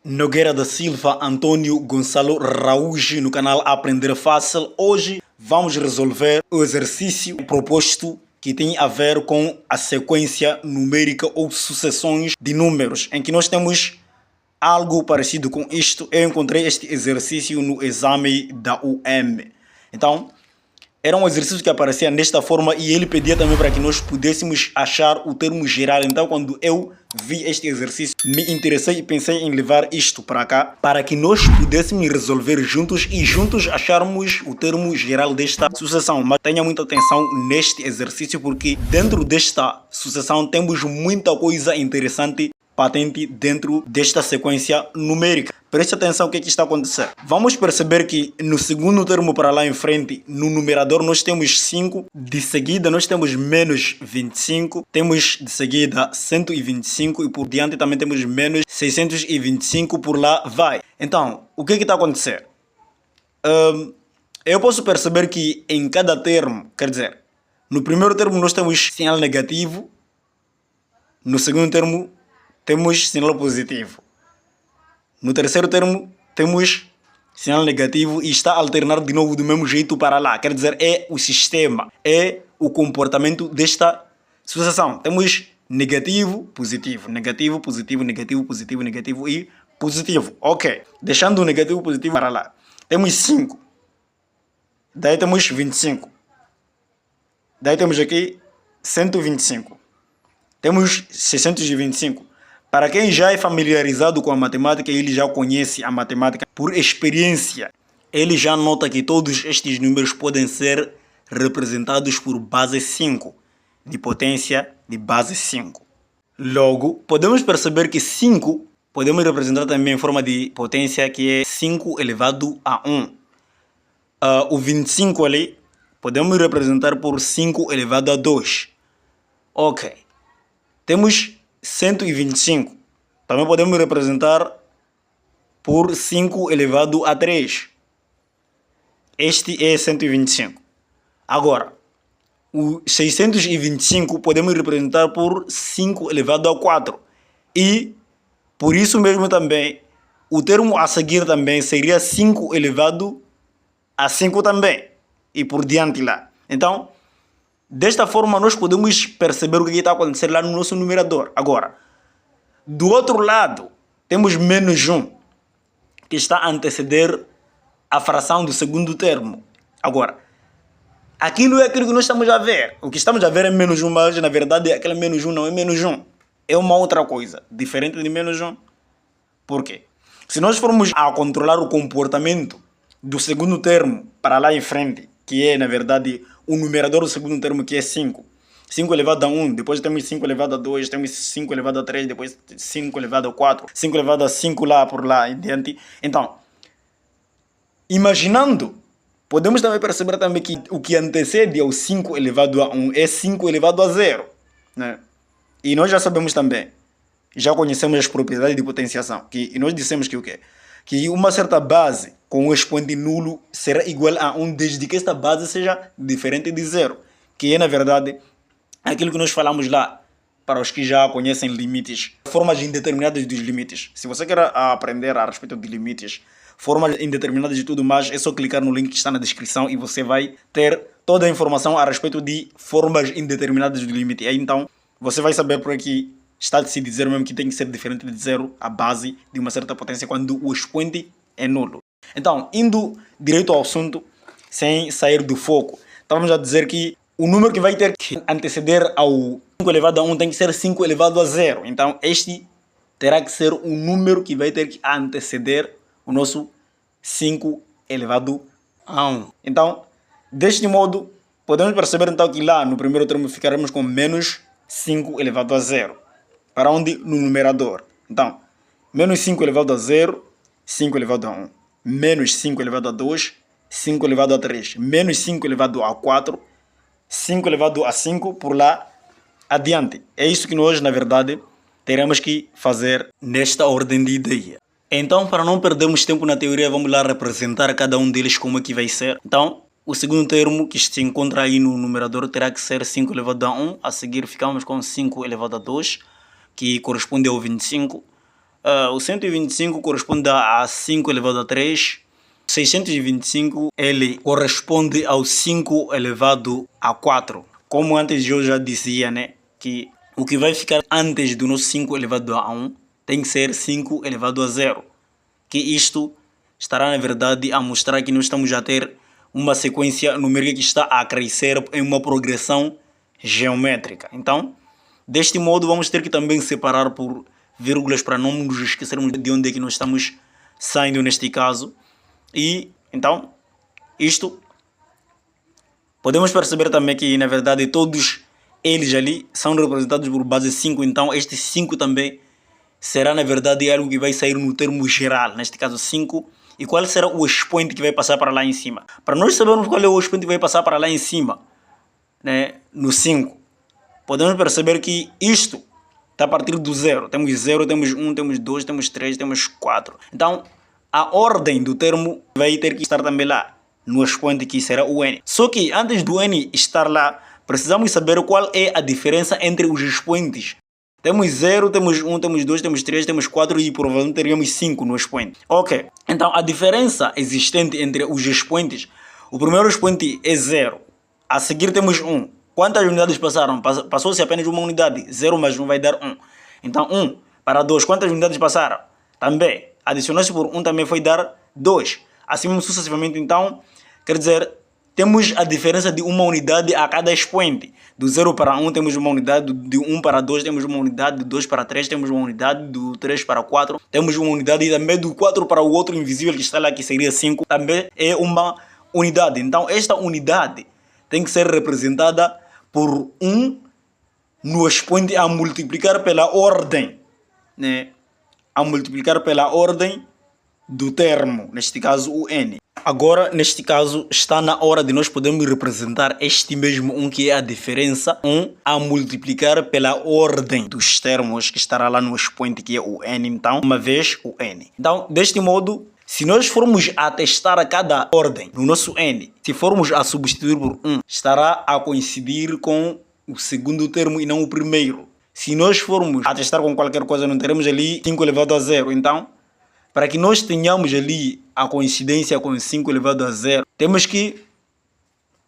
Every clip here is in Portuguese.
Nogueira da Silva, Antônio Gonçalo Raújo no canal Aprender Fácil. Hoje vamos resolver o exercício proposto que tem a ver com a sequência numérica ou sucessões de números, em que nós temos algo parecido com isto. Eu encontrei este exercício no exame da UM. Então, era um exercício que aparecia desta forma e ele pedia também para que nós pudéssemos achar o termo geral. Então, quando eu vi este exercício, me interessei e pensei em levar isto para cá para que nós pudéssemos resolver juntos e juntos acharmos o termo geral desta sucessão. Mas tenha muita atenção neste exercício, porque dentro desta sucessão temos muita coisa interessante patente dentro desta sequência numérica. Preste atenção o que está a acontecer. Vamos perceber que no segundo termo para lá em frente, no numerador, nós temos 5. De seguida, nós temos menos 25. Temos de seguida 125 e por diante também temos menos 625, por lá vai. Então, o que está a acontecer? Eu posso perceber que em cada termo, quer dizer, no primeiro termo nós temos sinal negativo, no segundo termo temos sinal positivo. No terceiro termo, temos sinal negativo e está a alternar de novo do mesmo jeito para lá. Quer dizer, é o sistema, é o comportamento desta sucessão. Temos negativo, positivo, negativo, positivo, negativo, positivo, negativo e positivo. Ok, deixando o negativo e positivo para lá. Temos 5. Daí temos 25. Daí temos aqui 125. Temos 625. Para quem já é familiarizado com a matemática, ele já conhece a matemática por experiência. Ele já nota que todos estes números podem ser representados por base 5, de potência de base 5. Logo, podemos perceber que 5 podemos representar também em forma de potência, que é 5 elevado a 1. O 25 ali, podemos representar por 5 elevado a 2. Ok. Temos 125. Também podemos representar por 5 elevado a 3. Este é 125. Agora, o 625 podemos representar por 5 elevado a 4. E, por isso mesmo também, o termo a seguir também seria 5 elevado a 5 também. E por diante lá. Então, desta forma, nós podemos perceber o que está acontecendo lá no nosso numerador. Agora, do outro lado, temos menos 1, que está a anteceder a fração do segundo termo. Agora, aquilo é aquilo que nós estamos a ver. O que estamos a ver é menos 1, mas na verdade aquele menos 1 não é menos 1. É uma outra coisa, diferente de menos 1. Por quê? Se nós formos a controlar o comportamento do segundo termo para lá em frente, que é, na verdade, o numerador do segundo termo, que é 5. 5 elevado a 1, depois temos 5 elevado a 2, temos 5 elevado a 3, depois 5 elevado a 4, 5 elevado a 5 lá por lá em diante. Então, imaginando, podemos também perceber também que o que antecede ao 5 elevado a 1 é 5 elevado a 0. Né? E nós já sabemos também, já conhecemos as propriedades de potenciação, e nós dissemos que o quê? Que uma certa base com um expoente nulo será igual a 1 desde que esta base seja diferente de 0, que é, na verdade, aquilo que nós falamos lá, para os que já conhecem limites, formas indeterminadas dos limites. Se você quer aprender a respeito de limites, formas indeterminadas de tudo mais, é só clicar no link que está na descrição e você vai ter toda a informação a respeito de formas indeterminadas do limite. E aí, então, você vai saber por aqui, está de se dizer mesmo que tem que ser diferente de 0 a base de uma certa potência quando o expoente é nulo. Então, indo direito ao assunto, sem sair do foco, estávamos a dizer que o número que vai ter que anteceder ao 5 elevado a 1 tem que ser 5 elevado a 0. Então, este terá que ser um número que vai ter que anteceder o nosso 5 elevado a 1. Então, deste modo, podemos perceber então que lá no primeiro termo ficaremos com menos 5 elevado a 0. Para onde? No numerador. Então, menos 5 elevado a 0, 5 elevado a 1. Menos 5 elevado a 2, 5 elevado a 3. Menos 5 elevado a 4, 5 elevado a 5, por lá adiante. É isso que nós, na verdade, teremos que fazer nesta ordem de ideia. Então, para não perdermos tempo na teoria, vamos lá representar cada um deles como é que vai ser. Então, o segundo termo que se encontra aí no numerador terá que ser 5 elevado a 1. A seguir ficamos com 5 elevado a 2, que corresponde ao 25. O 125 corresponde a 5 elevado a 3. 625 ele corresponde ao 5 elevado a 4. Como antes eu já dizia, né, que o que vai ficar antes do nosso 5 elevado a 1 tem que ser 5 elevado a 0. Que isto estará, na verdade, a mostrar que nós estamos a ter uma sequência numérica que está a crescer em uma progressão geométrica. Então, deste modo, vamos ter que também separar por vírgulas para não nos esquecermos de onde é que nós estamos saindo neste caso. E, então, isto podemos perceber também que, na verdade, todos eles ali são representados por base 5. Então, este 5 também será, na verdade, algo que vai sair no termo geral. Neste caso, 5. E qual será o expoente que vai passar para lá em cima? Para nós sabermos qual é o expoente que vai passar para lá em cima, né, no 5, podemos perceber que isto está a partir do 0. Temos 0, temos 1, temos 2, temos 3, temos 4. Então, a ordem do termo vai ter que estar também lá, no expoente que será o n. Só que antes do n estar lá, precisamos saber qual é a diferença entre os expoentes. Temos 0, temos 1, temos 2, temos 3, temos 4 e provavelmente teríamos 5 no expoente. Ok, então a diferença existente entre os expoentes, o primeiro expoente é 0, a seguir temos 1. Quantas unidades passaram? Passou-se apenas uma unidade, 0 mais 1 vai dar 1. Então 1 para 2, quantas unidades passaram? Também, adicionou-se por 1 também foi dar 2. Assim sucessivamente, então, quer dizer, temos a diferença de uma unidade a cada expoente. Do 0 para 1 temos uma unidade, de 1 para 2 temos uma unidade, do 2 para 3 temos uma unidade, do 3 para 4 temos uma unidade e também do 4 para o outro invisível que está lá, que seria 5, também é uma unidade. Então esta unidade tem que ser representada por 1 no expoente a multiplicar pela ordem, né? A multiplicar pela ordem do termo, neste caso o n. Agora, neste caso, está na hora de nós podermos representar este mesmo 1, que é a diferença 1, a multiplicar pela ordem dos termos que estará lá no expoente, que é o n, então, uma vez o n. Então, deste modo, se nós formos a testar a cada ordem no nosso n, se formos a substituir por 1, estará a coincidir com o segundo termo e não o primeiro. Se nós formos a testar com qualquer coisa, não teremos ali 5 elevado a 0, então, para que nós tenhamos ali a coincidência com 5 elevado a 0, temos que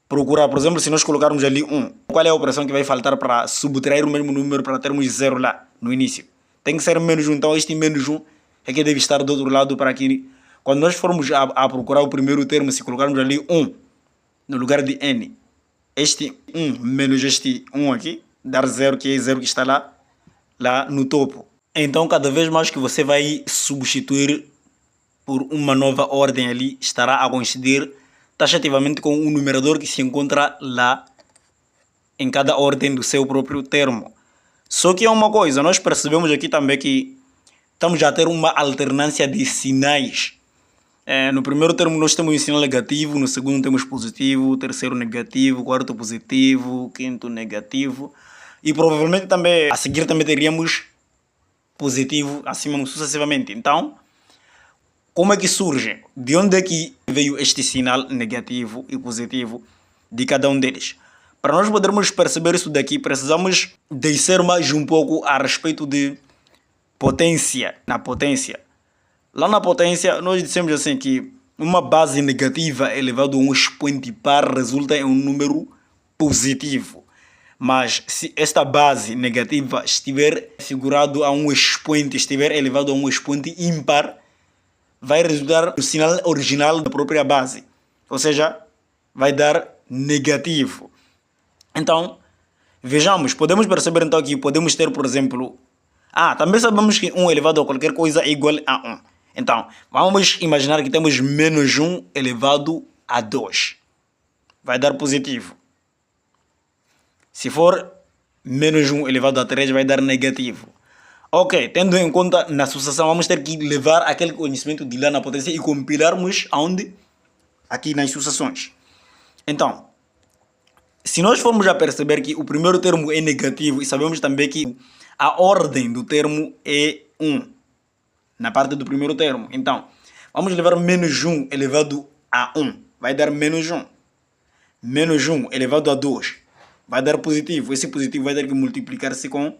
procurar, por exemplo, se nós colocarmos ali 1, qual é a operação que vai faltar para subtrair o mesmo número para termos 0 lá no início? Tem que ser menos 1, então este menos 1 é que deve estar do outro lado para que, quando nós formos a procurar o primeiro termo, se colocarmos ali 1 no lugar de n, este 1 menos este 1 aqui, dar 0, que é 0 que está lá no topo. Então, cada vez mais que você vai substituir por uma nova ordem ali, estará a coincidir taxativamente com o numerador que se encontra lá em cada ordem do seu próprio termo. Só que é uma coisa, nós percebemos aqui também que estamos a ter uma alternância de sinais. No primeiro termo nós temos um sinal negativo, no segundo temos positivo, terceiro negativo, quarto positivo, quinto negativo. E provavelmente também a seguir também teríamos positivo, assim sucessivamente. Então, como é que surge? De onde é que veio este sinal negativo e positivo de cada um deles? Para nós podermos perceber isso daqui, precisamos descer mais um pouco a respeito de potência. Na potência. Lá na potência, nós dissemos assim que uma base negativa elevada a um expoente par resulta em um número positivo. Mas se esta base negativa estiver figurado a um expoente, estiver elevado a um expoente ímpar, vai resultar no sinal original da própria base. Ou seja, vai dar negativo. Então, vejamos, podemos perceber então que podemos ter, por exemplo, também sabemos que 1 elevado a qualquer coisa é igual a 1. Então, vamos imaginar que temos menos 1 elevado a 2. Vai dar positivo. Se for menos 1 elevado a 3, vai dar negativo. Ok, tendo em conta na sucessão, vamos ter que levar aquele conhecimento de lá na potência e compilarmos aonde? Aqui nas sucessões. Então, se nós formos a perceber que o primeiro termo é negativo e sabemos também que a ordem do termo é 1 na parte do primeiro termo. Então, vamos levar menos 1 elevado a 1. Vai dar menos 1. Menos 1 elevado a 2. Vai dar positivo. Esse positivo vai ter que multiplicar-se com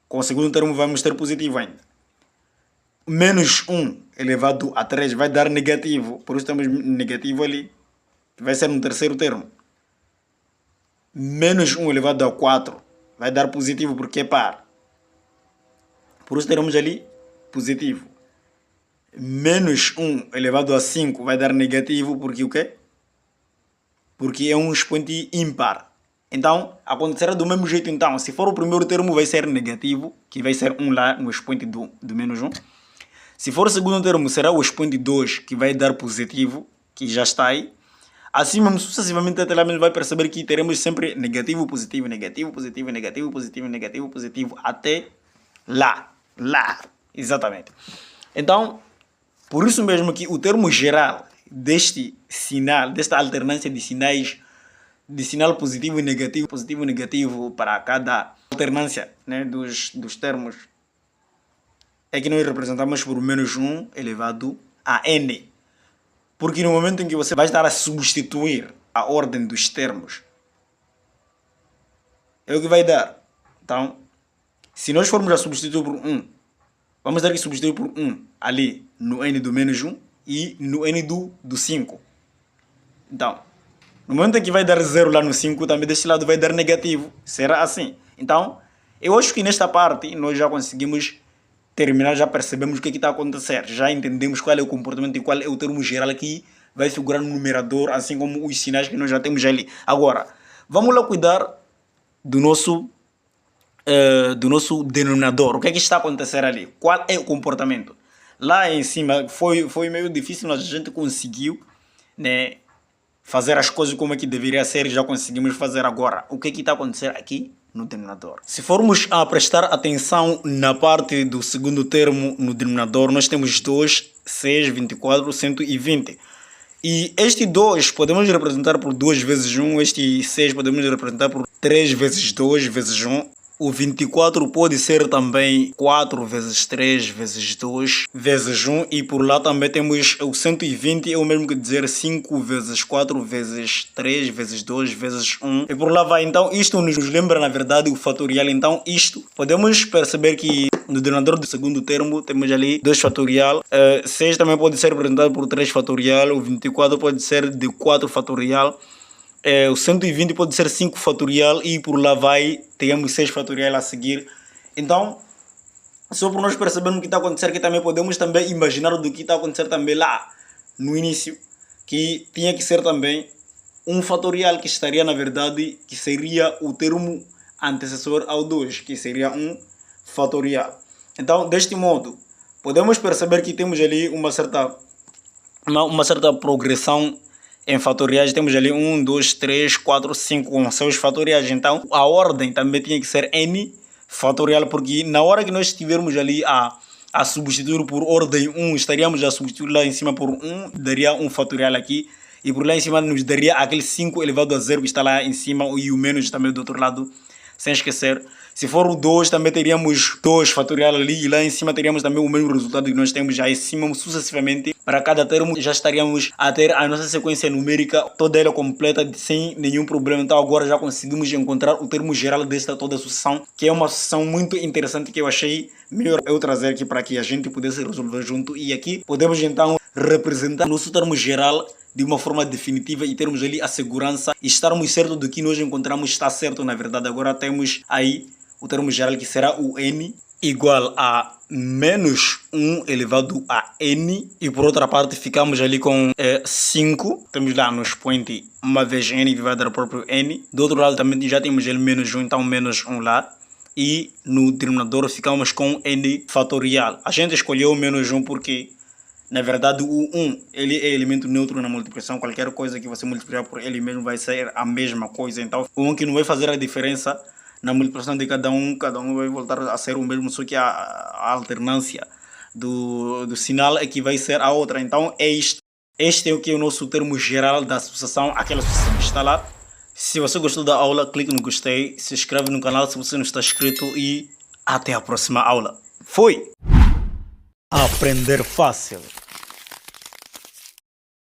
o segundo termo, vamos ter positivo ainda. menos 1 elevado a 3 vai dar negativo, por isso temos negativo ali, que vai ser no terceiro termo. Menos 1 elevado a 4 vai dar positivo porque é par. Por isso teremos ali positivo. Menos 1 elevado a 5 vai dar negativo porque o quê? Porque é um expoente ímpar. Então, acontecerá do mesmo jeito. Então, se for o primeiro termo, vai ser negativo, que vai ser 1 lá no expoente do menos 1. Se for o segundo termo, será o expoente 2, que vai dar positivo, que já está aí. Assim mesmo, sucessivamente, até lá mesmo vai perceber que teremos sempre negativo, positivo, negativo, positivo, negativo, positivo, negativo, positivo, até lá. Lá, exatamente. Então, por isso mesmo que o termo geral deste sinal, desta alternância de sinais, de sinal positivo e negativo para cada alternância, né, dos termos, é que nós representamos por menos 1 elevado a n. Porque no momento em que você vai estar a substituir a ordem dos termos, é o que vai dar. Então, se nós formos a substituir por 1, vamos ter que substituir por 1 ali no n do menos 1 e no n do 5. Então, no momento em que vai dar 0 lá no 5, também deste lado vai dar negativo. Será assim. Então, eu acho que nesta parte nós já conseguimos terminar, já percebemos o que está a acontecer. Já entendemos qual é o comportamento e qual é o termo geral que vai figurar no numerador, assim como os sinais que nós já temos ali. Agora, vamos lá cuidar do nosso denominador. O que é que está a acontecer ali? Qual é o comportamento? Lá em cima foi meio difícil, mas a gente conseguiu, né, fazer as coisas como é que deveria ser. Já conseguimos fazer agora. O que é que está a acontecer aqui no denominador? Se formos a prestar atenção na parte do segundo termo no denominador, nós temos 2, 6, 24, 120. E este 2 podemos representar por 2 vezes 1, este 6 podemos representar por 3 vezes 2 vezes 1. O 24 pode ser também 4 vezes 3 vezes 2 vezes 1. E por lá também temos o 120, é o mesmo que dizer 5 vezes 4 vezes 3 vezes 2 vezes 1. E por lá vai. Então isto nos lembra na verdade o fatorial. Então isto podemos perceber que no denominador do segundo termo temos ali 2 fatorial. 6 também pode ser representado por 3 fatorial. O 24 pode ser de 4 fatorial. O 120 pode ser 5 fatorial e por lá vai, temos 6 fatorial a seguir. Então, só por nós percebermos o que está a acontecer aqui também, podemos também imaginar do que está a acontecer também lá no início, que tinha que ser também um fatorial que estaria na verdade, que seria o termo antecessor ao 2, que seria um fatorial. Então, deste modo, podemos perceber que temos ali uma certa progressão em fatoriais. Temos ali 1, 2, 3, 4, 5 com seus fatoriais. Então, a ordem também tinha que ser n fatorial, porque na hora que nós estivermos ali a substituir por ordem 1, estaríamos a substituir lá em cima por 1, daria um fatorial aqui. E por lá em cima nos daria aquele 5 elevado a 0 que está lá em cima, e o menos também do outro lado, sem esquecer. Se for o 2, também teríamos 2 fatorial ali, e lá em cima teríamos também o mesmo resultado que nós temos já em cima, sucessivamente. Para cada termo já estaríamos a ter a nossa sequência numérica, toda ela completa, sem nenhum problema. Então agora já conseguimos encontrar o termo geral desta toda sucessão, que é uma sucessão muito interessante que eu achei melhor eu trazer aqui para que a gente pudesse resolver junto. E aqui podemos então representar nosso termo geral de uma forma definitiva e termos ali a segurança e estarmos certos do que nós encontramos está certo na verdade. Agora temos aí o termo geral que será o n igual a menos 1 elevado a n, e por outra parte ficamos ali com 5, temos lá no expoente uma vez n que vai dar o próprio n, do outro lado também já temos ele menos 1, então menos 1 lá, e no denominador ficamos com n fatorial. A gente escolheu menos 1 porque na verdade o 1 ele é elemento neutro na multiplicação. Qualquer coisa que você multiplicar por ele mesmo vai ser a mesma coisa. Então o 1 que não vai fazer a diferença na multiplicação de cada um vai voltar a ser o mesmo, só que a alternância do sinal é que vai ser a outra. Então é isto. Este é o que é o nosso termo geral da sucessão, aquela sucessão que está lá. Se você gostou da aula, clique no gostei, se inscreve no canal se você não está inscrito e até a próxima aula. Fui! Aprender fácil.